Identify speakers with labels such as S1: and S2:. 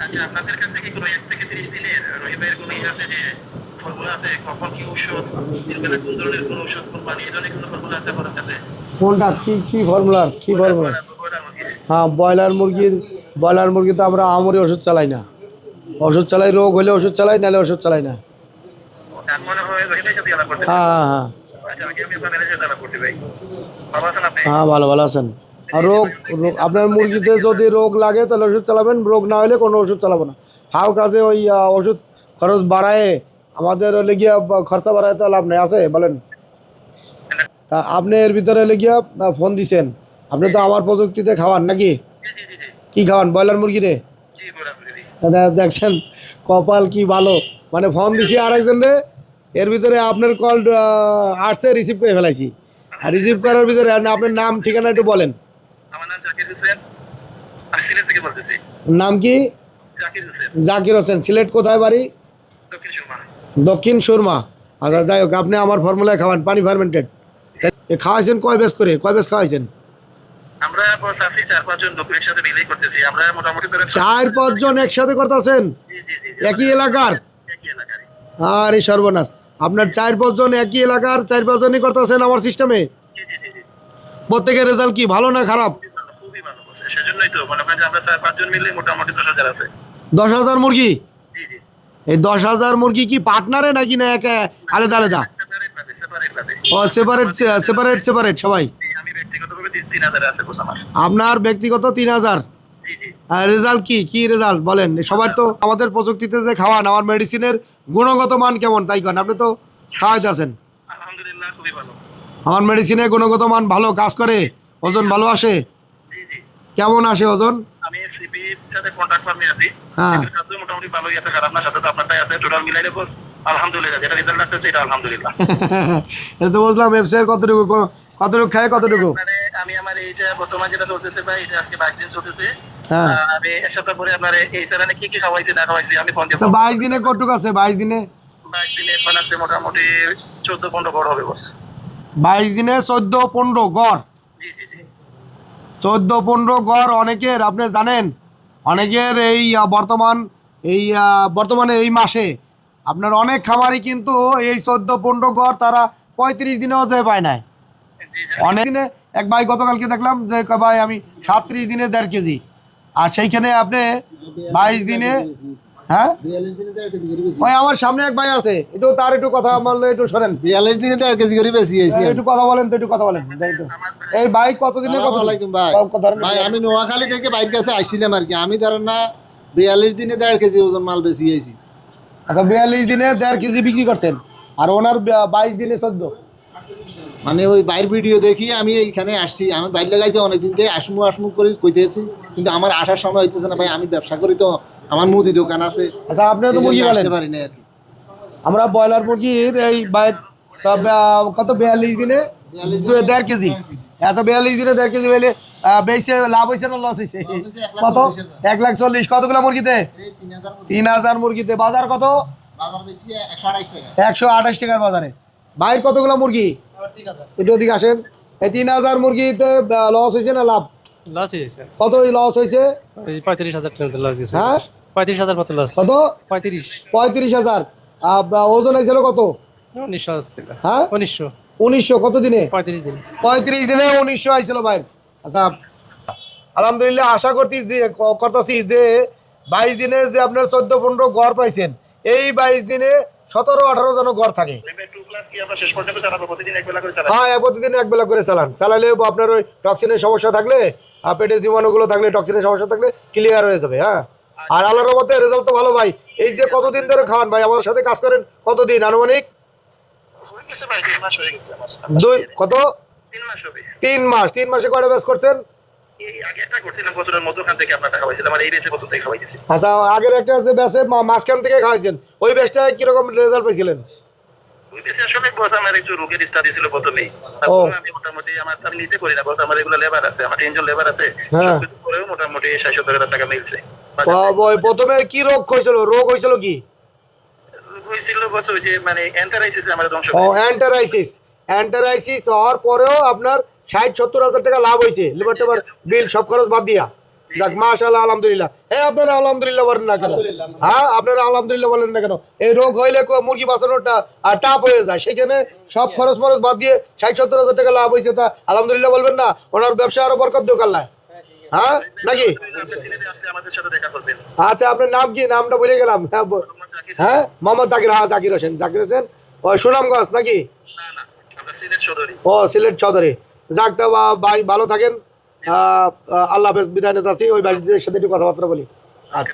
S1: আচ্ছা, আপনাদের কাছে কি কোনো 1 থেকে 30 দিনের রহিমের কোনো আছে যে ফর্মুলা আছে? কখন কি ঔষধ, দিন বেলা কোন ধরনের কোন ঔষধ কোম্পানি, এই ধরনের কোনো ফর্মুলা আছে আপনাদের কাছে?
S2: কোনটা কি কি ফর্মুলার কি
S1: ব্রয়লার
S2: ফর্মুলা?
S1: ব্রয়লার ব্রয়লার মুরগির।
S2: হ্যাঁ, ব্রয়লার মুরগি তো আমরা আমরি ওষুধ চালাই না। ওষুধ চালাই, রোগ হলে ওষুধ চালাই, নাহলে ওষুধ চালাই না।
S1: আমি মনে হয় রহিমের সাথে আলাপ করতেছেন।
S2: হ্যাঁ হ্যাঁ হ্যাঁ
S1: আচ্ছা, আগে আমি আপনার ম্যানেজার আলাপ করছি ভাই। ভালো আছেন আপনি?
S2: হ্যাঁ, ভালো ভালো আছেন। আর রোগ রোগ আপনার মুরগিতে যদি রোগ লাগে তাহলে ওষুধ চালাবেন, রোগ না হলে কোনো ওষুধ চালাবো না। হাও কাজে ওই ওষুধ খরচ বাড়ায় আমাদের হলে গিয়া খরচা বাড়ায় তো লাভ নেই, আছে বলেন। তা আপনি এর ভিতরে হলে গিয়া ফোন দিছেন, আপনি তো আমার প্রযুক্তিতে খাওয়ান নাকি?
S1: জি জি জি জি
S2: কি খাওয়ান, ব্রয়লার মুরগি রে?
S1: জি, ব্রয়লার মুরগি।
S2: দেখছেন কপাল কি ভালো, মানে ফোন দিছি আরেকজন রে, এর ভিতরে আপনার কল আসছে, রিসিভ করে ফেলাইছি। আর রিসিভ করার ভিতরে আপনার নাম ঠিকানা একটু বলেন।
S1: আমার নাম জাকির হোসেন, আমি সিলেট থেকে বলতেছি।
S2: নাম কি?
S1: জাকির হোসেন,
S2: জাকির হোসেন। সিলেট কোথায় বাড়ি?
S1: দক্ষিণ সুরমা।
S2: দক্ষিণ সুরমা। আচ্ছা, যাই হোক, আপনি আমার ফর্মুলায় খাওয়ান, পানি ফার্মেন্টেড। খাওয়াইছেন কয় বেশ করে, কয় বেশ খাওয়াইছেন?
S1: আমরা বস আছি 4-5 জন লোক একসাথে মিলেই করতেছি। আমরা মোটামুটি ধরেন
S2: 4-5 জন একসাথে করতেছেন?
S1: জি জি জি জি,
S2: একই এলাকার?
S1: একই এলাকারই।
S2: আরে সর্বনাশ, আপনার 4-5 জন একই এলাকার, 4-5 জনই করতেছেন আমার সিস্টেমে।
S1: জি জি জি জি,
S2: প্রত্যেকের রেজাল্ট কি ভালো না খারাপ?
S1: খুবই ভালো, খুবই ভালো বস। সেজন্যই তো মনে করেন যে আমরা 4-5 জন মিলে মোটামুটি 10,000 আছে।
S2: 10,000 মুরগি?
S1: জি জি,
S2: এই 10,000 মুরগি কি পার্টনারে নাকি না একা আলাদা আলাদা?
S1: সেপারেট ভাবে, সেপারেট ভাবে।
S2: ও, সেপারেট সেপারেট সেপারেট সবাই।
S1: জি, আমি ব্যক্তিগতভাবে 3,000 আছে বস আমার।
S2: আপনার ব্যক্তিগত 3,000?
S1: জি জি,
S2: আর রেজাল্ট কি কি রেজাল্ট বলেন? সবার তো আমাদের প্রযুক্তিতে যে খাওয়ান, আমার মেডিসিনের গুণগত মান কেমন তাই কন, আপনি তো খাওয়াইতে আছেন।
S1: আলহামদুলিল্লাহ খুবই ভালো।
S2: আমার মেডিসিনের গুণগত মান ভালো কাজ করে, ওজন ভালো আসে?
S1: জি জি,
S2: কেমন আসে ওজন?
S1: আমি সিপির সাথে কন্ট্যাক্ট ফার্মে আছি।
S2: হ্যাঁ।
S1: সিপির কাজ মোটামুটি ভালোই আছে, খারাপ না। সাথে তো আপনারটাই আছে, টোটাল মিলাইলে বস আলহামদুলিল্লাহ যেটা রেজাল্ট আছে সেটা আলহামদুলিল্লাহ।
S2: এটা তো বুঝলাম, ব্যবসায়ের কতটুকু কতটুকু খায় কতটুকু?
S1: মানে আমি আমার এইটা বর্তমানে যেটা চলতেছে ভাই, এটা আজকে 22 দিন চলতেছে।
S2: হ্যাঁ।
S1: আমি এক সপ্তাহ পরে আপনার এই স্যারানে কি কি খাওয়াইছি না খাওয়াইছি আমি ফোন দিব।
S2: আচ্ছা, 22 দিনে কতটুকু আছে? 22 দিনে
S1: 22 দিনে এখন আছে মোটামুটি 14-15 বড় হবে বস।
S2: 22 দিনে 14-15 গড়?
S1: জি জি জি,
S2: 14-15 গড় অনেকের, আপনি জানেন, অনেকের এই বর্তমানে এই মাসে আপনার অনেক খামারি কিন্তু এই 14-15 গড় তারা 35 দিনেও যে পায় না।
S1: জি জি,
S2: অনেক দিনে এক ভাই গতকালকে দেখলাম যে কয় ভাই আমি 37 দিনে 1.5 কেজি, আর সেইখানে আপনি 22 দিনে, হ্যাঁ,
S3: 42 দিনে 1.5 কেজি করে বেশি।
S2: ওই আমার সামনে এক ভাই আছে, একটু তার একটু কথা বললে, একটু শোনেন।
S3: 42 দিনে 1.5 কেজি করে বেশি হয়েছে।
S2: একটু কথা বলেন তো, একটু কথা বলেন। এই ভাই কতদিনে কত?
S3: আসসালামু আলাইকুম ভাই। ভাই আমি নোয়াখালী থেকে বাইরের কাছে আইছিলাম আর কি। আমি ধরেন না 42 দিনে 1.5 কেজি ওজন মাল বেশি হয়েছি।
S2: আচ্ছা, 42 দিনে 1.5 কেজি বিক্রি করছেন, আর ওনার 22 দিনে 14।
S3: মানে ওই বাইর ভিডিও দেখি আমি এইখানে আসছি। আমি বাইরে লাগাইছি অনেকদিন থেকে, আসমু করে কইতেছি, কিন্তু আমার আসার সময় হইতেছে না ভাই। আমি ব্যবসা করি তো, আমার মুদি দোকান আছে।
S2: আচ্ছা, আপনিও তো মুরগি পালেন।
S3: আসতে পারি না আর কি।
S2: আমরা ব্রয়লার মুরগির এই সব কত 42 দিনে 1.5 কেজি। আচ্ছা, 42 দিনে 1.5 কেজি হইলে বেশি লাভ হয়েছে না লস হয়েছে? কত? 1,40,000। কতগুলো মুরগিতে? 3,000 মুরগিতে। বাজার কত?
S3: বাজার বেচি 128 টাকা।
S2: 128 টাকার বাজারে। বাইর কতগুলো মুরগি? একটু ওদিকে আসেন। এই 3,000 মুরগিতে লস হয়েছে না লাভ?
S4: লস হয়েছে।
S2: কত লস হয়েছে?
S4: 35,000 টাকা লস গেছে।
S2: হ্যাঁ,
S4: 35,000 মতো লস।
S2: কত?
S4: 35।
S2: 35,000। ওজন হয়েছিল কত?
S4: 1900 ছিল।
S2: হ্যাঁ,
S4: 1900।
S2: 1900। কত দিনে?
S4: 35 দিন।
S2: 35 দিনে 1900 আইছিল ভাই। আচ্ছা, আলহামদুলিল্লাহ আশা করতেছি যে 22 দিনে যে আপনার 14-15 গড় পাইছেন, এই 22 দিনে 17-18 জন গড় থাকে।
S1: টু প্লাস কি আমরা শেষ পর্যন্ত চালাবো? প্রতিদিন এক বেলা করে চালাবো।
S2: হ্যাঁ, প্রতিদিন এক বেলা করে চালালে আপনার ওই টক্সিনের সমস্যা থাকলে, পেটের জীবাণুগুলো থাকলে, টক্সিনের সমস্যা থাকলে ক্লিয়ার হয়ে যাবে। হ্যাঁ, আর আল্লাহর রহমতে রেজাল্ট তো ভালো ভাই। এই যে কতদিন ধরে খাওয়ান ভাই, আমার সাথে কাজ করেন কতদিন আনুমানিক?
S1: হয়ে গেছে ভাই, 3 মাস হয়ে গেছে আমার।
S2: কত?
S1: 3 মাস হবে।
S2: 3 মাস। 3 মাসে কয়টা ব্যাচ করছেন?
S1: এই আগে একটা করছিলাম বছরের মধ্যখান থেকে আপনার টাকা পাইছিলাম, আর এই বেসে মতো থেকে খাওয়াইতেছি।
S2: আচ্ছা, আগের একটা যে ব্যাচে মাঝখান থেকে খাওয়াইছেন, ওই ব্যাচটায় কিরকম রেজাল্ট পেয়েছিলেন?
S1: ওই বেসে আসলে বস আমার একটু রোগের স্টাডি ছিল প্রথমেই। তারপর আমি মোটামুটি আমি নিজে করি না বস, আমার এগুলো লেবার আছে, আমার 3 জন লেবার আছে।
S2: হ্যাঁ।
S1: সবকিছু করেও মোটামুটি 60-70 টাকা মিলছে।
S2: ওই প্রথমে কি রোগ হয়েছিল? রোগ হয়েছিল কি?
S1: হয়েছিল বস ওই যে মানে এন্টারাইসিস আমার ধ্বংস
S2: ও,
S1: করে।
S2: অ্যান্টারাইসিস হওয়ার পরেও আপনার 60-70 হাজার টাকা লাভ হয়েছে, লিভার টেভার বিল সব খরচ বাদ দিয়া। যাক মাশাআল্লাহ আলহামদুলিল্লাহ। আপনারা আলহামদুলিল্লাহ বলেন না কেন? হ্যাঁ, আপনারা আলহামদুলিল্লাহ বলেন না কেন? এই রোগ হইলে মুরগি বাঁচানোটা টাফ হয়ে যায়, সেখানে সব খরচ মরচ বাদ দিয়ে 60-70 হাজার টাকা লাভ হয়েছে, তা আলহামদুলিল্লাহ বলবেন না? ওনার ব্যবসা আরো বরকত দেখ আল্লাহ। হ্যাঁ নাকি?
S1: আপনি সিলেটে আসলে আমাদের সাথে দেখা করবেন।
S2: আচ্ছা, আপনার নাম কি? নামটা ভুলে গেলাম। হ্যাঁ
S1: মোহাম্মদ জাকির।
S2: হ্যাঁ, মোহাম্মদ জাকির। হ্যাঁ, জাকির হোসেন। জাকির হোসেন ওই সুনামগঞ্জ নাকি?
S1: না না, আমরা সিলেট সদরই।
S2: ও সিলেট চৌধুরী। যাক, তা ভাই ভালো থাকেন। আল্লাহ হাফেজ, বিদায় নিতে আসি। ওই ভাইদের সাথে একটু কথাবার্তা বলি। আচ্ছা।